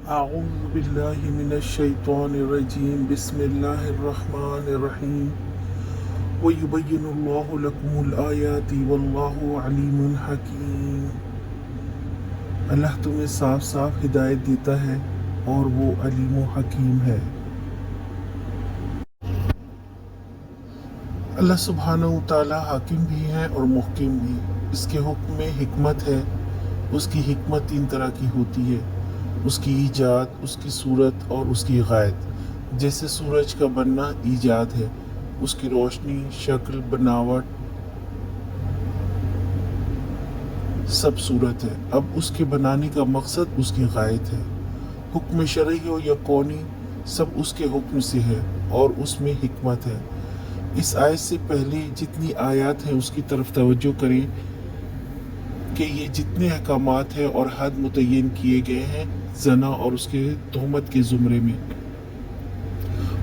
أعوذ بالله من الشيطان الرجيم بسم الله الرحمن الرحيم ويبين الله لكم الآيات والله عليم حكيم۔ اللہ تمہیں صاف صاف ہدایت دیتا ہے اور وہ علیم و حکیم ہے۔ اللہ سبحانہ و تعالی حاکم بھی ہے اور محکم بھی۔ اس کے حکم میں حکمت ہے۔ اس کی حکمت تین طرح کی ہوتی ہے: اس کی ایجاد، اس کی صورت اور اس کی غائب۔ جیسے سورج کا بننا ایجاد ہے، اس کی روشنی، شکل، بناوٹ سب صورت ہے۔ اب اس کے بنانے کا مقصد اس کی غائب ہے۔ حکم شرعی ہو یا کونی، سب اس کے حکم سے ہے اور اس میں حکمت ہے۔ اس آیت سے پہلے جتنی آیات ہیں اس کی طرف توجہ کریں کہ یہ جتنے احکامات ہیں اور حد متعین کیے گئے ہیں زنا اور اس کے تہمت کے زمرے میں،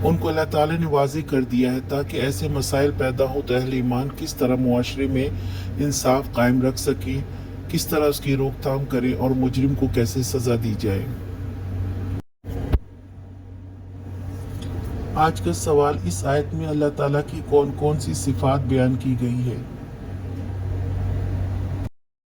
ان کو اللہ تعالی نے واضح کر دیا ہے تاکہ ایسے مسائل پیدا ہوں تو اہل ایمان کس طرح معاشرے میں انصاف قائم رکھ سکیں، کس طرح اس کی روک تھام کریں اور مجرم کو کیسے سزا دی جائے۔ آج کا سوال: اس آیت میں اللہ تعالیٰ کی کون کون سی صفات بیان کی گئی ہے؟